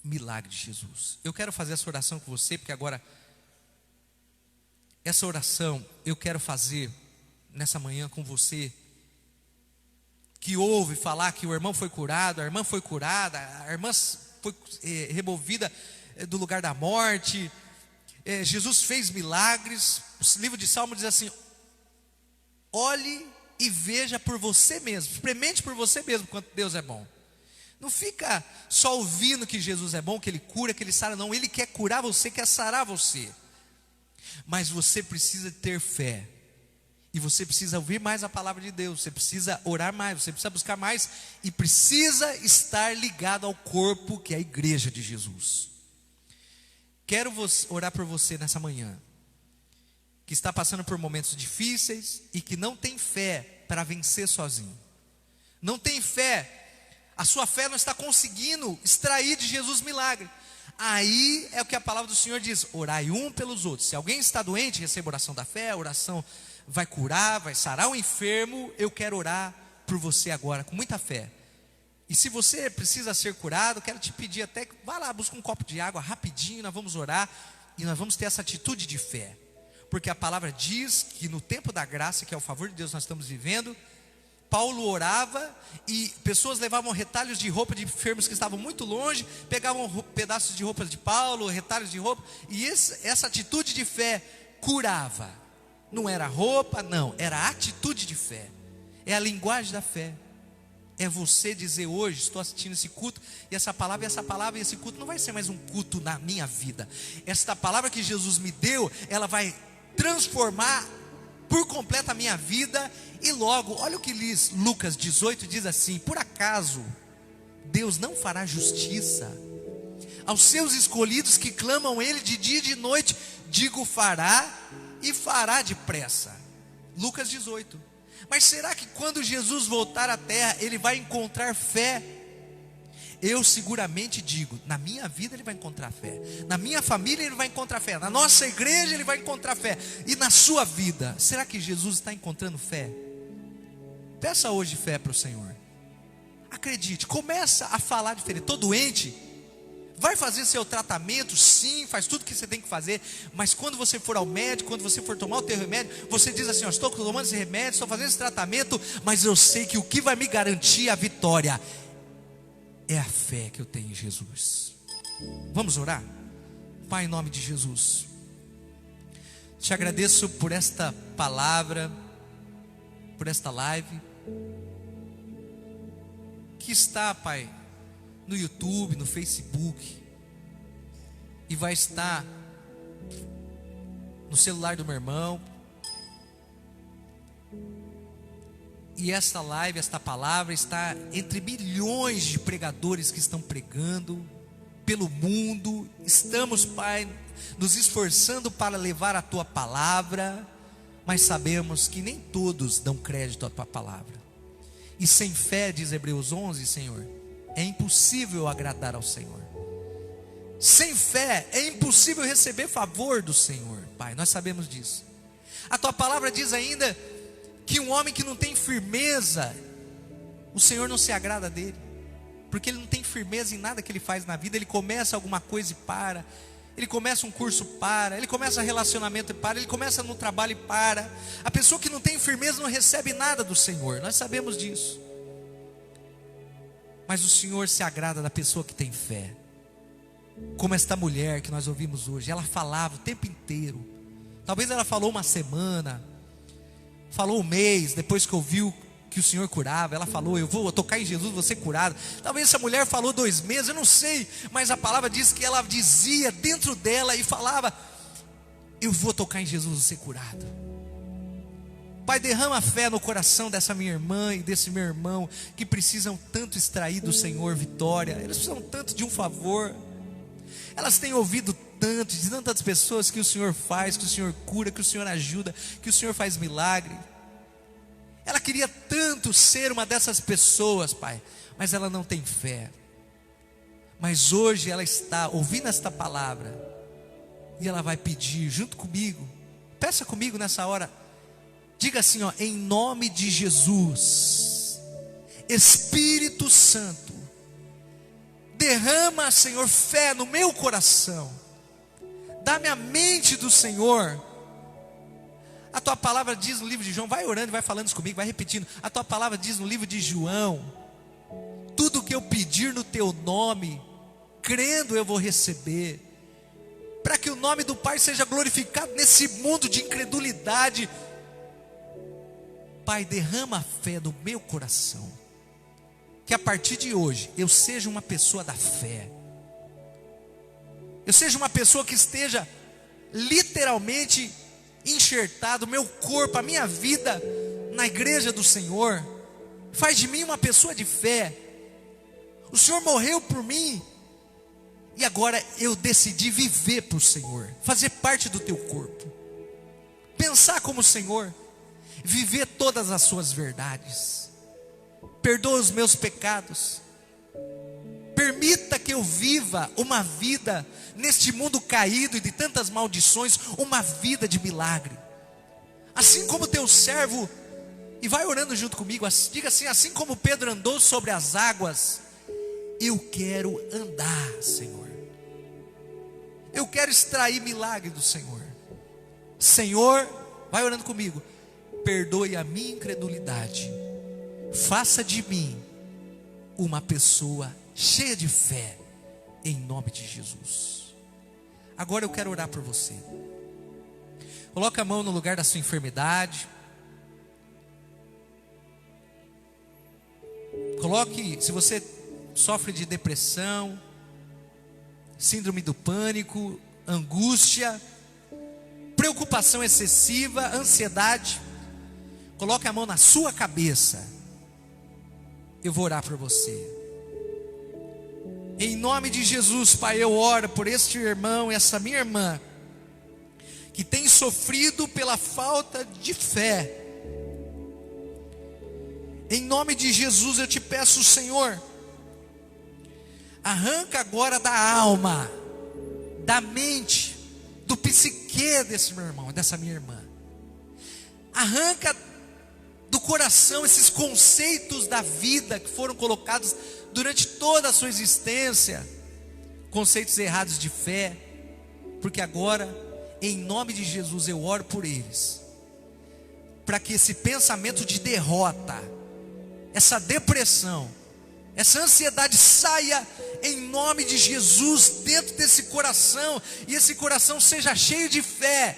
milagre de Jesus. Eu quero fazer essa oração com você, porque agora essa oração eu quero fazer nessa manhã com você, que ouve falar que o irmão foi curado, a irmã foi curada, a irmã foi removida do lugar da morte, Jesus fez milagres. O livro de Salmo diz assim: olhe e veja por você mesmo, experimente por você mesmo quanto Deus é bom. Não fica só ouvindo que Jesus é bom, que Ele cura, que Ele sara, não. Ele quer curar você, quer sarar você. Mas você precisa ter fé. E você precisa ouvir mais a palavra de Deus. Você precisa orar mais, você precisa buscar mais. E precisa estar ligado ao corpo, que é a igreja de Jesus. Quero orar por você nessa manhã, que está passando por momentos difíceis e que não tem fé para vencer sozinho. Não tem fé. A sua fé não está conseguindo extrair de Jesus milagre. Aí é o que a palavra do Senhor diz: orai um pelos outros. Se alguém está doente, receba a oração da fé. A oração vai curar, vai sarar o enfermo. Eu quero orar por você agora com muita fé. E se você precisa ser curado, quero te pedir até que vá lá, busca um copo de água rapidinho. Nós vamos orar e nós vamos ter essa atitude de fé, porque a palavra diz que no tempo da graça, que é o favor de Deus nós estamos vivendo, Paulo orava e pessoas levavam retalhos de roupa de enfermos que estavam muito longe, pegavam pedaços de roupa de Paulo, retalhos de roupa, e essa atitude de fé curava. Não era roupa, não, era a atitude de fé. É a linguagem da fé. É você dizer: hoje estou assistindo esse culto, e essa palavra, e esse culto não vai ser mais um culto na minha vida. Esta palavra que Jesus me deu, ela vai transformar por completo a minha vida. E logo, olha o que diz Lucas 18, diz assim: por acaso Deus não fará justiça aos seus escolhidos que clamam Ele de dia e de noite? Digo, fará, e fará depressa. Lucas 18. Mas será que quando Jesus voltar à terra, Ele vai encontrar fé? Eu seguramente digo, na minha vida Ele vai encontrar fé, na minha família Ele vai encontrar fé, na nossa igreja Ele vai encontrar fé, e na sua vida, será que Jesus está encontrando fé? Peça hoje fé para o Senhor. Acredite, começa a falar diferente. Estou doente, vai fazer seu tratamento, sim, faz tudo que você tem que fazer, mas quando você for ao médico, quando você for tomar o teu remédio, você diz assim: ó, estou tomando esse remédio, estou fazendo esse tratamento, mas eu sei que o que vai me garantir a vitória é a fé que eu tenho em Jesus. Vamos orar? Pai, em nome de Jesus, te agradeço por esta palavra, por esta live, que está, Pai, no YouTube, no Facebook, e vai estar no celular do meu irmão. E esta live, esta palavra está entre milhões de pregadores que estão pregando pelo mundo. Estamos, Pai, nos esforçando para levar a Tua palavra, mas sabemos que nem todos dão crédito à Tua palavra. E sem fé, diz Hebreus 11, Senhor, é impossível agradar ao Senhor. Sem fé é impossível receber favor do Senhor, Pai, nós sabemos disso. A Tua palavra diz ainda que um homem que não tem firmeza, o Senhor não se agrada dele, porque ele não tem firmeza em nada que ele faz na vida. Ele começa alguma coisa e para, ele começa um curso e para, ele começa um relacionamento e para, ele começa no trabalho e para. A pessoa que não tem firmeza não recebe nada do Senhor, nós sabemos disso. Mas o Senhor se agrada da pessoa que tem fé, como esta mulher que nós ouvimos hoje. Ela falava o tempo inteiro, talvez ela falou uma semana, falou um mês, depois que ouviu que o Senhor curava, ela falou: eu vou tocar em Jesus, vou ser curado. Talvez essa mulher falou 2 meses, eu não sei, mas a palavra diz que ela dizia dentro dela e falava: eu vou tocar em Jesus, vou ser curado. Pai, derrama fé no coração dessa minha irmã e desse meu irmão, que precisam tanto extrair do Senhor vitória, eles precisam tanto de um favor. Elas têm ouvido tanto, de tantas pessoas, que o Senhor faz, que o Senhor cura, que o Senhor ajuda, que o Senhor faz milagre. Ela queria tanto ser uma dessas pessoas, Pai, mas ela não tem fé. Mas hoje ela está ouvindo esta palavra, e ela vai pedir junto comigo. Peça comigo nessa hora. Diga assim, ó: em nome de Jesus, Espírito Santo, derrama, Senhor, fé no meu coração. Dá-me a mente do Senhor. A Tua palavra diz no livro de João, vai orando e vai falando isso comigo, vai repetindo. A Tua palavra diz no livro de João: tudo que eu pedir no Teu nome, crendo eu vou receber, para que o nome do Pai seja glorificado nesse mundo de incredulidade. Pai, derrama fé no meu coração, que a partir de hoje eu seja uma pessoa da fé, eu seja uma pessoa que esteja literalmente enxertado, meu corpo, a minha vida na igreja do Senhor. Faz de mim uma pessoa de fé. O Senhor morreu por mim, e agora eu decidi viver para o Senhor, fazer parte do Teu corpo, pensar como o Senhor, viver todas as Suas verdades. Perdoa os meus pecados, permita que eu viva uma vida neste mundo caído e de tantas maldições, uma vida de milagre, assim como Teu servo. E vai orando junto comigo, diga assim: assim como Pedro andou sobre as águas, eu quero andar, Senhor. Eu quero extrair milagre do Senhor. Senhor, vai orando comigo: perdoe a minha incredulidade, faça de mim uma pessoa cheia de fé, em nome de Jesus. Agora eu quero orar por você. Coloque a mão no lugar da sua enfermidade. Coloque, se você sofre de depressão, síndrome do pânico, angústia, preocupação excessiva, ansiedade, coloque a mão na sua cabeça. Eu vou orar por você. Em nome de Jesus, Pai, eu oro por este irmão, essa minha irmã, que tem sofrido pela falta de fé. Em nome de Jesus eu te peço, Senhor, arranca agora da alma, da mente, do psique desse meu irmão, dessa minha irmã. Arranca do coração esses conceitos da vida que foram colocados durante toda a sua existência, conceitos errados de fé, porque agora, em nome de Jesus, eu oro por eles, para que esse pensamento de derrota, essa depressão, essa ansiedade saia em nome de Jesus dentro desse coração, e esse coração seja cheio de fé,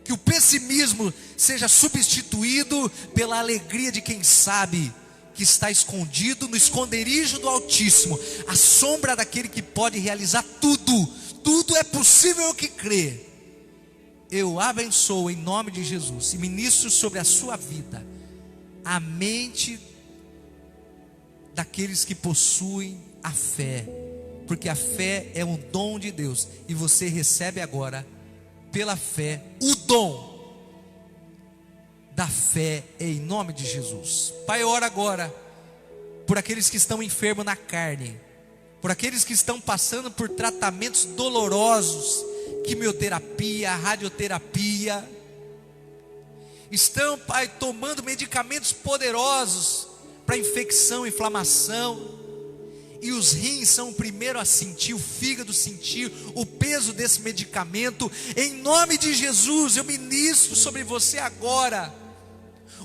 que o pessimismo seja substituído pela alegria de quem sabe que está escondido no esconderijo do Altíssimo, à sombra daquele que pode realizar tudo. Tudo é possível ao que crê. Eu abençoo em nome de Jesus e ministro sobre a sua vida a mente daqueles que possuem a fé, porque a fé é um dom de Deus, e você recebe agora pela fé o dom da fé em nome de Jesus. Pai, eu oro agora por aqueles que estão enfermos na carne, por aqueles que estão passando por tratamentos dolorosos, quimioterapia, radioterapia, estão, Pai, tomando medicamentos poderosos para infecção, inflamação, e os rins são o primeiro a sentir, o fígado sentir o peso desse medicamento. Em nome de Jesus, eu ministro sobre você agora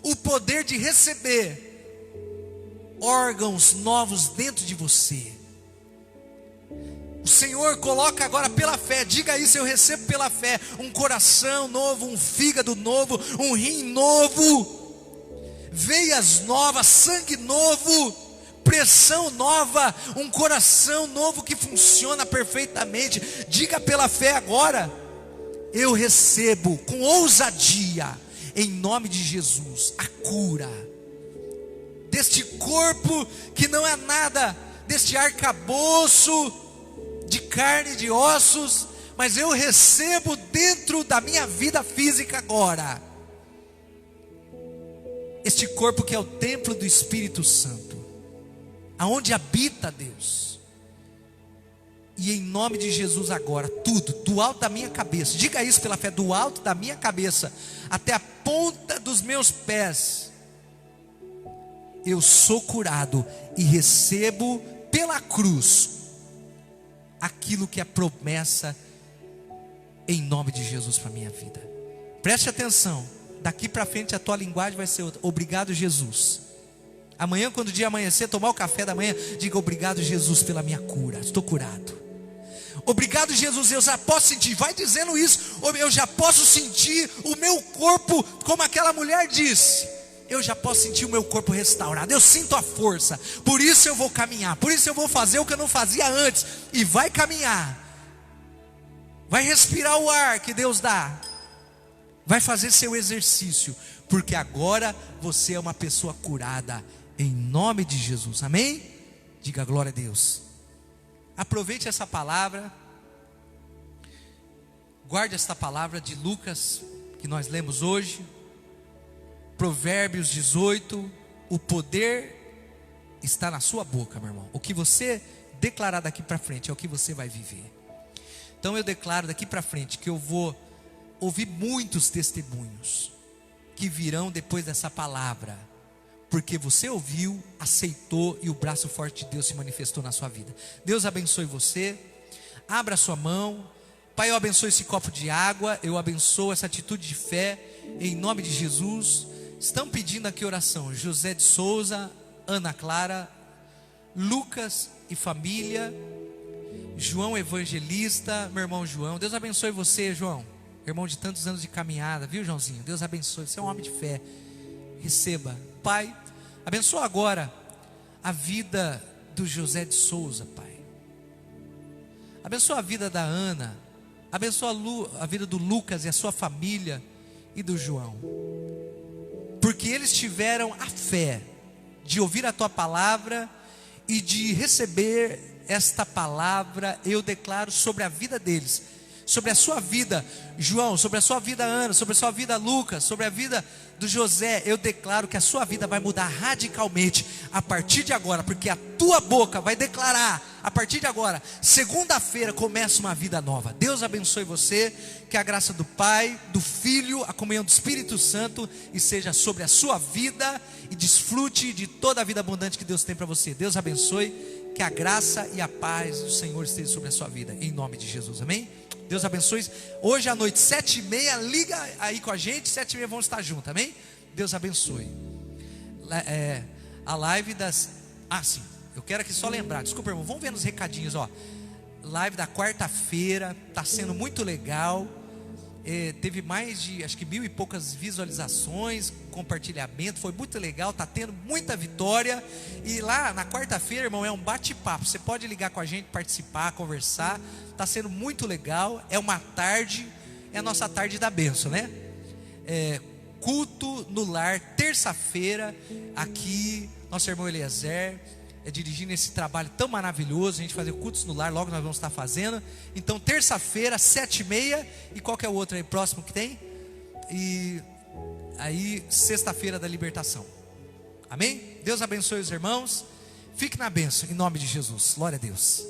o poder de receber órgãos novos dentro de você. O Senhor coloca agora pela fé, diga isso: eu recebo pela fé um coração novo, um fígado novo, um rim novo, veias novas, sangue novo, pressão nova, um coração novo que funciona perfeitamente. Diga pela fé agora: eu recebo com ousadia, em nome de Jesus, a cura deste corpo que não é nada, deste arcabouço de carne e de ossos, mas eu recebo dentro da minha vida física agora este corpo que é o templo do Espírito Santo, aonde habita Deus. E em nome de Jesus agora, tudo, do alto da minha cabeça, diga isso pela fé, do alto da minha cabeça até a ponta dos meus pés, eu sou curado e recebo pela cruz aquilo que é promessa em nome de Jesus para a minha vida. Preste atenção, daqui para frente a tua linguagem vai ser outra. Obrigado, Jesus. Amanhã, quando o dia amanhecer, tomar o café da manhã, diga: obrigado, Jesus, pela minha cura, estou curado. Obrigado, Jesus, eu já posso sentir, vai dizendo isso, eu já posso sentir o meu corpo, como aquela mulher disse, eu já posso sentir o meu corpo restaurado, eu sinto a força, por isso eu vou caminhar, por isso eu vou fazer o que eu não fazia antes, e vai caminhar, vai respirar o ar que Deus dá, vai fazer seu exercício, porque agora você é uma pessoa curada, em nome de Jesus, amém? Diga glória a Deus. Aproveite essa palavra, guarde esta palavra de Lucas, que nós lemos hoje, Provérbios 18, o poder está na sua boca, meu irmão, o que você declarar daqui para frente, é o que você vai viver. Então eu declaro daqui para frente, que eu vou ouvir muitos testemunhos, que virão depois dessa palavra, porque você ouviu, aceitou, e o braço forte de Deus se manifestou na sua vida. Deus abençoe você, abra sua mão. Pai, eu abençoo esse copo de água, eu abençoo essa atitude de fé, em nome de Jesus. Estão pedindo aqui oração, José de Souza, Ana Clara, Lucas e família, João Evangelista, meu irmão João. Deus abençoe você, João, irmão de tantos anos de caminhada, viu, Joãozinho? Deus abençoe, você é um homem de fé, receba. Pai, abençoa agora a vida do José de Souza, Pai. Abençoa a vida da Ana, Abençoa a vida do Lucas e a sua família e do João, porque eles tiveram a fé de ouvir a tua palavra e de receber esta palavra. Eu declaro sobre a vida deles, sobre a sua vida, João, sobre a sua vida, Ana, sobre a sua vida, Lucas, sobre a vida do José. Eu declaro que a sua vida vai mudar radicalmente a partir de agora, porque a tua boca vai declarar a partir de agora: segunda-feira começa uma vida nova. Deus abençoe você, que a graça do Pai, do Filho, a comunhão do Espírito Santo esteja sobre a sua vida, e desfrute de toda a vida abundante que Deus tem para você. Deus abençoe, que a graça e a paz do Senhor esteja sobre a sua vida, em nome de Jesus, amém? Deus abençoe. Hoje à noite, 7h30, liga aí com a gente, 7h30 vamos estar juntos, amém? Deus abençoe. A live das... sim, eu quero aqui só lembrar, desculpa, irmão, vamos ver nos recadinhos, ó. Live da quarta-feira, está sendo muito legal. Teve mais de, acho que 1.000 e poucas visualizações, compartilhamento, foi muito legal, está tendo muita vitória. E lá na quarta-feira, irmão, é um bate-papo, você pode ligar com a gente, participar, conversar, está sendo muito legal. É uma tarde, é a nossa tarde da bênção, né? Culto no lar, terça-feira, aqui, nosso irmão Eliezer dirigindo esse trabalho tão maravilhoso, a gente fazer cultos no lar, logo nós vamos estar fazendo. Então terça-feira, 7h30, e qual que é o outro aí próximo que tem? E aí sexta-feira da libertação, amém? Deus abençoe os irmãos, fique na bênção, em nome de Jesus, glória a Deus.